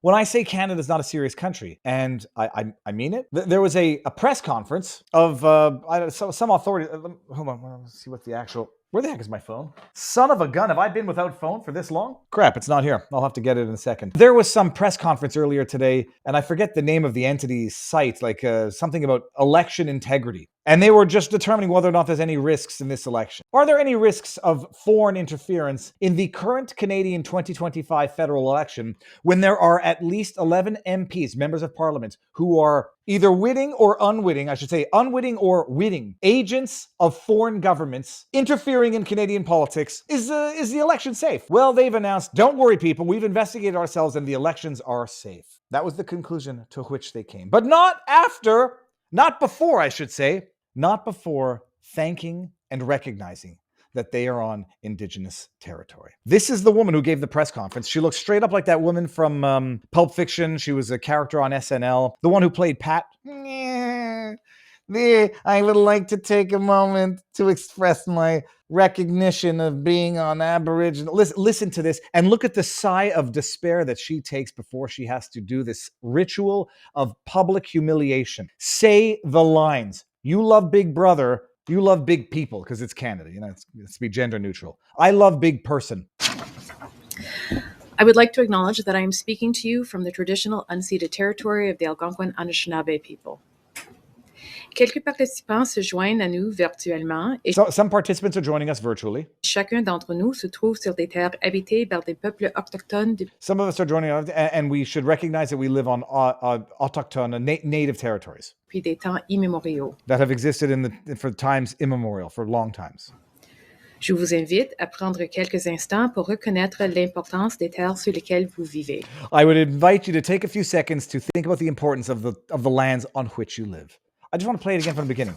when I say Canada's not a serious country, and I mean it, there was a press conference of some authority. Hold on, let's see what the actual. Where the heck is my phone? Son of a gun, have I been without phone for this long? Crap, it's not here. I'll have to get it in a second. There was some press conference earlier today, and I forget the name of the entity's site, like something about election integrity. And they were just determining whether or not there's any risks in this election. Are there any risks of foreign interference in the current Canadian 2025 federal election when there are at least 11 MPs, members of parliament, who are either witting or unwitting, I should say unwitting or witting, agents of foreign governments interfering in Canadian politics? Is the election safe? Well, they've announced, don't worry people, we've investigated ourselves and the elections are safe. That was the conclusion to which they came. But not before thanking and recognizing that they are on Indigenous territory. This is the woman who gave the press conference. She looks straight up like that woman from Pulp Fiction. She was a character on SNL. The one who played Pat. I would like to take a moment to express my recognition of being on Aboriginal. Listen to this and look at the sigh of despair that she takes before she has to do this ritual of public humiliation. Say the lines. You love Big Brother. You love big people because it's Canada. You know, it's be gender neutral. I love big person. I would like to acknowledge that I am speaking to you from the traditional unceded territory of the Algonquin Anishinaabe people. Quelques participants se joignent à nous virtuellement et some participants are joining us virtually. Chacun d'entre nous se trouve sur des terres habitées par des peuples autochtones. Some of us are joining us, and we should recognize that we live on autochtone, native territories. Depuis des temps immémoriaux. That have existed for times immemorial, for long times. Je vous invite à prendre quelques instants pour reconnaître l'importance des terres sur lesquelles vous vivez. I would invite you to take a few seconds to think about the importance of the lands on which you live. I just want to play it again from the beginning.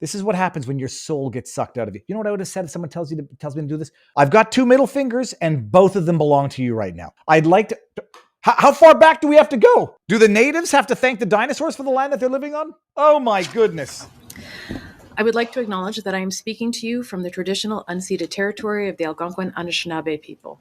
This is what happens when your soul gets sucked out of you. You know what I would have said if someone tells me to do this? I've got two middle fingers and both of them belong to you right now. I'd like to... How far back do we have to go? Do the natives have to thank the dinosaurs for the land that they're living on? Oh my goodness. I would like to acknowledge that I am speaking to you from the traditional unceded territory of the Algonquin Anishinaabe people.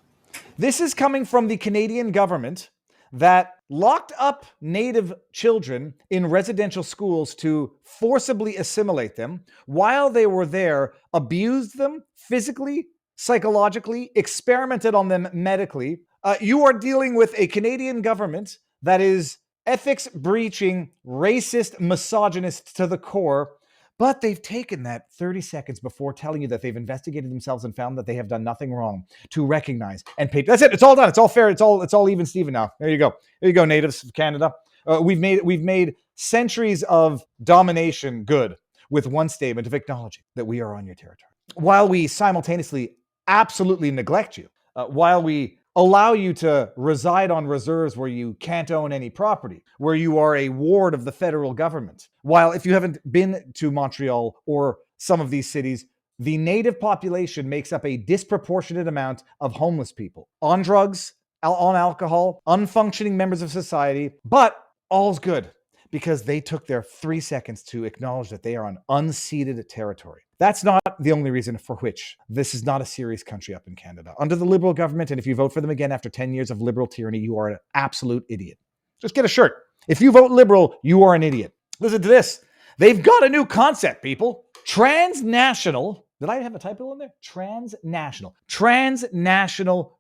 This is coming from the Canadian government that locked up Native children in residential schools to forcibly assimilate them. While they were there, abused them physically, psychologically, experimented on them medically. You are dealing with a Canadian government that is ethics breaching, racist, misogynist to the core. But they've taken that 30 seconds before telling you that they've investigated themselves and found that they have done nothing wrong to recognize and pay. That's it. It's all done. It's all fair. It's all even Steven now. There you go. There you go, natives of Canada. We've made centuries of domination good with one statement of acknowledging that we are on your territory. While we simultaneously absolutely neglect you, while we allow you to reside on reserves where you can't own any property, where you are a ward of the federal government. While if you haven't been to Montreal or some of these cities, the native population makes up a disproportionate amount of homeless people on drugs, on alcohol, unfunctioning members of society, but all's good because they took their 3 seconds to acknowledge that they are on unceded territory. That's not the only reason for which this is not a serious country up in Canada. Under the Liberal government, and if you vote for them again after 10 years of Liberal tyranny, you are an absolute idiot. Just get a shirt. If you vote Liberal, you are an idiot. Listen to this. They've got a new concept, people. Transnational. Did I have a typo in there? Transnational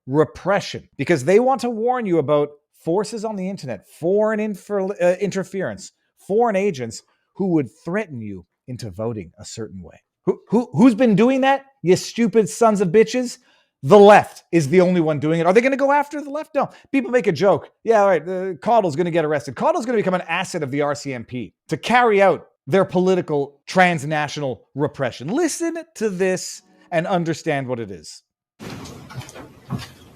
repression. Because they want to warn you about forces on the internet, foreign interference, foreign agents who would threaten you into voting a certain way. Who's been doing that? You stupid sons of bitches. The left is the only one doing it. Are they going to go after the left? No. People make a joke. Yeah, all right. Caudle's going to get arrested. Caudle's going to become an asset of the RCMP to carry out their political transnational repression. Listen to this and understand what it is.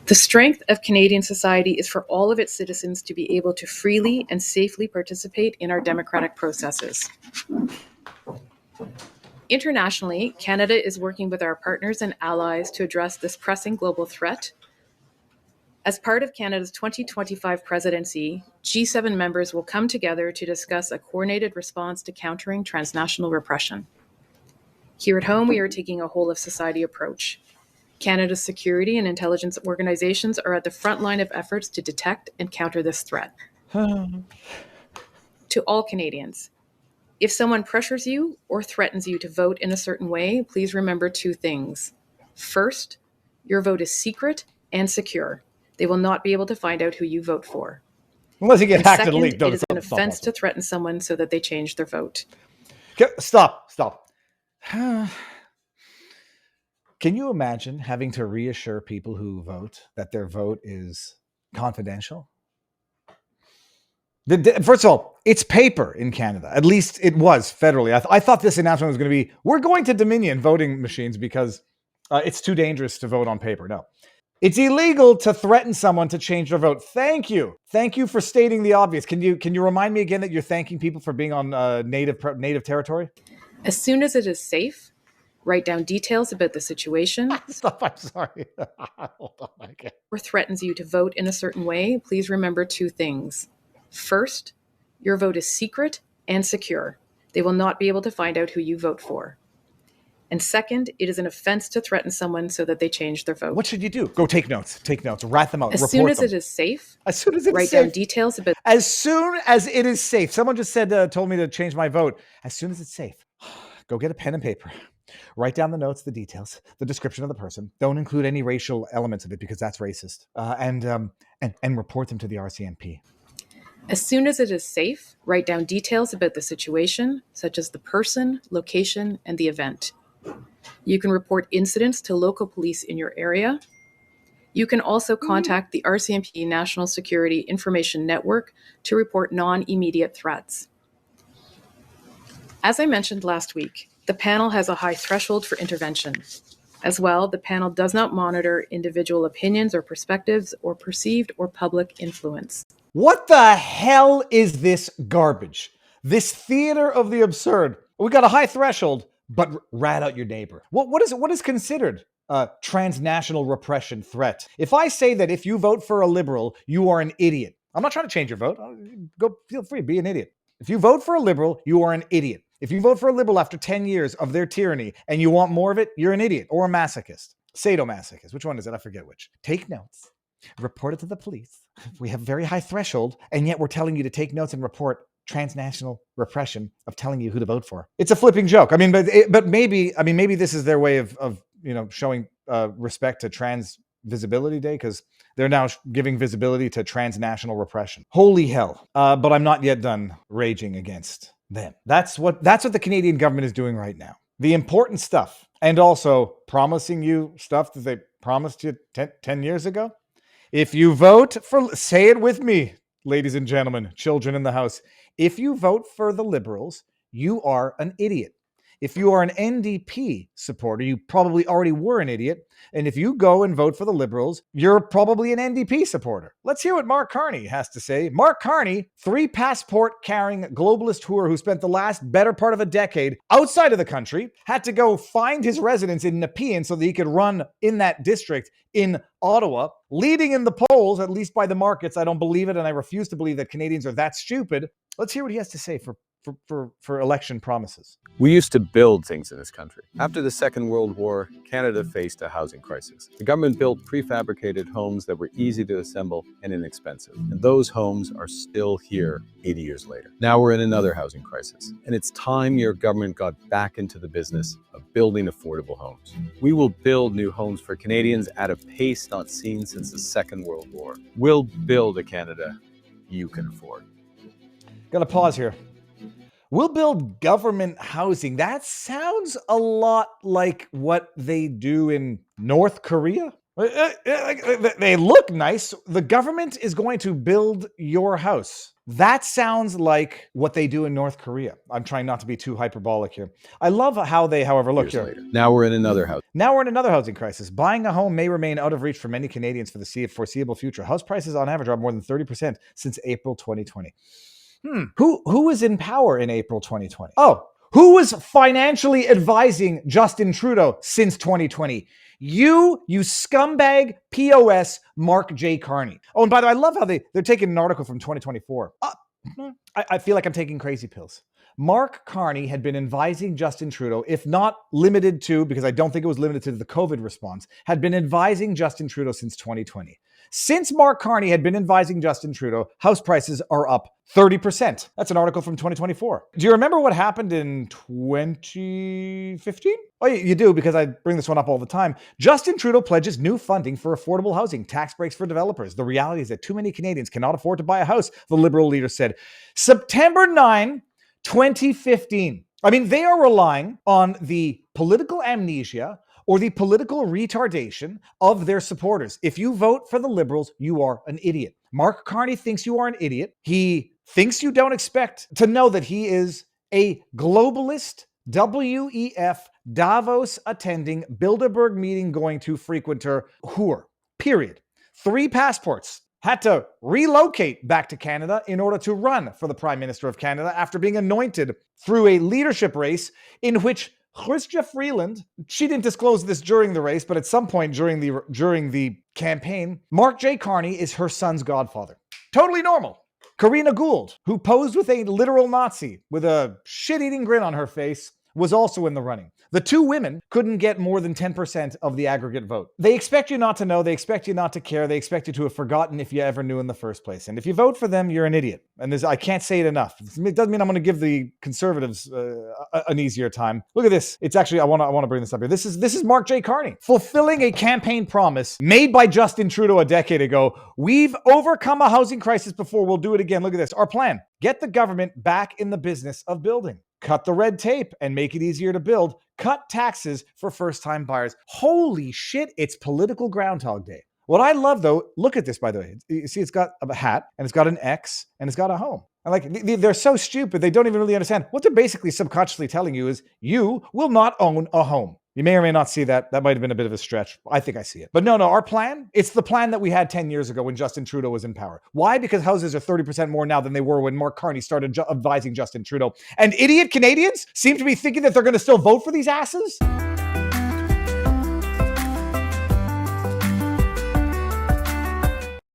The strength of Canadian society is for all of its citizens to be able to freely and safely participate in our democratic processes. Internationally, Canada is working with our partners and allies to address this pressing global threat. As part of Canada's 2025 presidency, G7 members will come together to discuss a coordinated response to countering transnational repression. Here at home, we are taking a whole-of-society approach. Canada's security and intelligence organizations are at the front line of efforts to detect and counter this threat. To all Canadians, if someone pressures you or threatens you to vote in a certain way, please remember two things. First, your vote is secret and secure. They will not be able to find out who you vote for. Unless you get And hacked and second, leaked. No, it is an it's not offense possible. to threaten someone so that they change their vote. Okay, stop. Can you imagine having to reassure people who vote that their vote is confidential? First of all, it's paper in Canada. At least it was federally. I thought this announcement was going to be, we're going to Dominion voting machines because it's too dangerous to vote on paper. No. It's illegal to threaten someone to change their vote. Thank you. Thank you for stating the obvious. Can you remind me again that you're thanking people for being on native territory? As soon as it is safe, write down details about the situation. Stop, I'm sorry. Hold on, okay. Or threatens you to vote in a certain way, please remember two things. First, your vote is secret and secure. They will not be able to find out who you vote for. And second, it is an offense to threaten someone so that they change their vote. What should you do? Go take notes, rat them out, As report soon as them. it is safe, As soon as it's write safe. down details about. As soon as it is safe. Someone just told me to change my vote. As soon as it's safe, go get a pen and paper. Write down the notes, the details, the description of the person. Don't include any racial elements of it because that's racist. And report them to the RCMP. As soon as it is safe, write down details about the situation, such as the person, location, and the event. You can report incidents to local police in your area. You can also contact the RCMP National Security Information Network to report non-immediate threats. As I mentioned last week, the panel has a high threshold for intervention. As well, the panel does not monitor individual opinions or perspectives or perceived or public influence. What the hell is this garbage? This theater of the absurd. We got a high threshold, but rat out your neighbor. What is considered a transnational repression threat? If I say that if you vote for a liberal, you are an idiot. I'm not trying to change your vote. Go, feel free, be an idiot. If you vote for a liberal, you are an idiot. If you vote for a liberal after 10 years of their tyranny and you want more of it, you're an idiot or a masochist. Sadomasochist. Which one is it? I forget which. Take notes. Report it to the police. We have very high threshold, and yet we're telling you to take notes and report transnational repression of telling you who to vote for. It's a flipping joke. I mean, but maybe this is their way of showing respect to Trans Visibility Day, because they're now giving visibility to transnational repression. Holy hell! But I'm not yet done raging against them. That's what the Canadian government is doing right now. The important stuff, and also promising you stuff that they promised you 10 years ago. If you vote for, say it with me, ladies and gentlemen, children in the house, if you vote for the Liberals, you are an idiot. If you are an NDP supporter, you probably already were an idiot. And if you go and vote for the Liberals, you're probably an NDP supporter. Let's hear what Mark Carney has to say. Mark Carney, 3 passport-carrying globalist whore who spent the last better part of a decade outside of the country, had to go find his residence in Nepean so that he could run in that district in Ottawa, leading in the polls, at least by the markets. I don't believe it, and I refuse to believe that Canadians are that stupid. Let's hear what he has to say for election promises. We used to build things in this country. After the Second World War, Canada faced a housing crisis. The government built prefabricated homes that were easy to assemble and inexpensive. And those homes are still here 80 years later. Now we're in another housing crisis. And it's time your government got back into the business of building affordable homes. We will build new homes for Canadians at a pace not seen since the Second World War. We'll build a Canada you can afford. Gotta pause here. We'll build government housing. That sounds a lot like what they do in North Korea. They look nice. The government is going to build your house. That sounds like what they do in North Korea. I'm trying not to be too hyperbolic here. I love how they, however, look here. Now we're in another housing crisis. Buying a home may remain out of reach for many Canadians for the foreseeable future. House prices on average are up more than 30% since April 2020. Who was in power in April 2020? Oh, who was financially advising Justin Trudeau since 2020? You scumbag POS Mark J. Carney. Oh, and by the way, I love how they're taking an article from 2024. I feel like I'm taking crazy pills. Mark Carney had been advising Justin Trudeau, if not limited to, because I don't think it was limited to the COVID response, had been advising Justin Trudeau since 2020. Since Mark Carney had been advising Justin Trudeau, house prices are up 30%. That's an article from 2024. Do you remember what happened in 2015? Oh, you do, because I bring this one up all the time. Justin Trudeau pledges new funding for affordable housing, tax breaks for developers. The reality is that too many Canadians cannot afford to buy a house, the Liberal leader said. September 9, 2015. I mean, they are relying on the political amnesia or the political retardation of their supporters. If you vote for the Liberals, you are an idiot. Mark Carney thinks you are an idiot. He thinks you don't expect to know that he is a globalist, WEF, Davos attending, Bilderberg meeting going to frequenter whore. Period. 3 passports. Had to relocate back to Canada in order to run for the Prime Minister of Canada after being anointed through a leadership race in which Chrystia Freeland, she didn't disclose this during the race, but at some point during the campaign, Mark J. Carney is her son's godfather. Totally normal. Karina Gould, who posed with a literal Nazi with a shit-eating grin on her face, was also in the running. The 2 women couldn't get more than 10% of the aggregate vote. They expect you not to know. They expect you not to care. They expect you to have forgotten if you ever knew in the first place. And if you vote for them, you're an idiot. And I can't say it enough. It doesn't mean I'm going to give the Conservatives an easier time. Look at this. It's actually, I want to bring this up here. This is Mark J. Carney fulfilling a campaign promise made by Justin Trudeau a decade ago. We've overcome a housing crisis before. We'll do it again. Look at this. Our plan: get the government back in the business of building. Cut the red tape and make it easier to build. Cut taxes for first-time buyers. Holy shit, it's political Groundhog Day. What I love, though, look at this, by the way. You see, it's got a hat, and it's got an X, and it's got a home. And like, they're so stupid, they don't even really understand. What they're basically subconsciously telling you is, you will not own a home. You may or may not see that. That might have been a bit of a stretch. I think I see it. But no, our plan, it's the plan that we had 10 years ago when Justin Trudeau was in power. Why? Because houses are 30% more now than they were when Mark Carney started advising Justin Trudeau. And idiot Canadians seem to be thinking that they're going to still vote for these asses.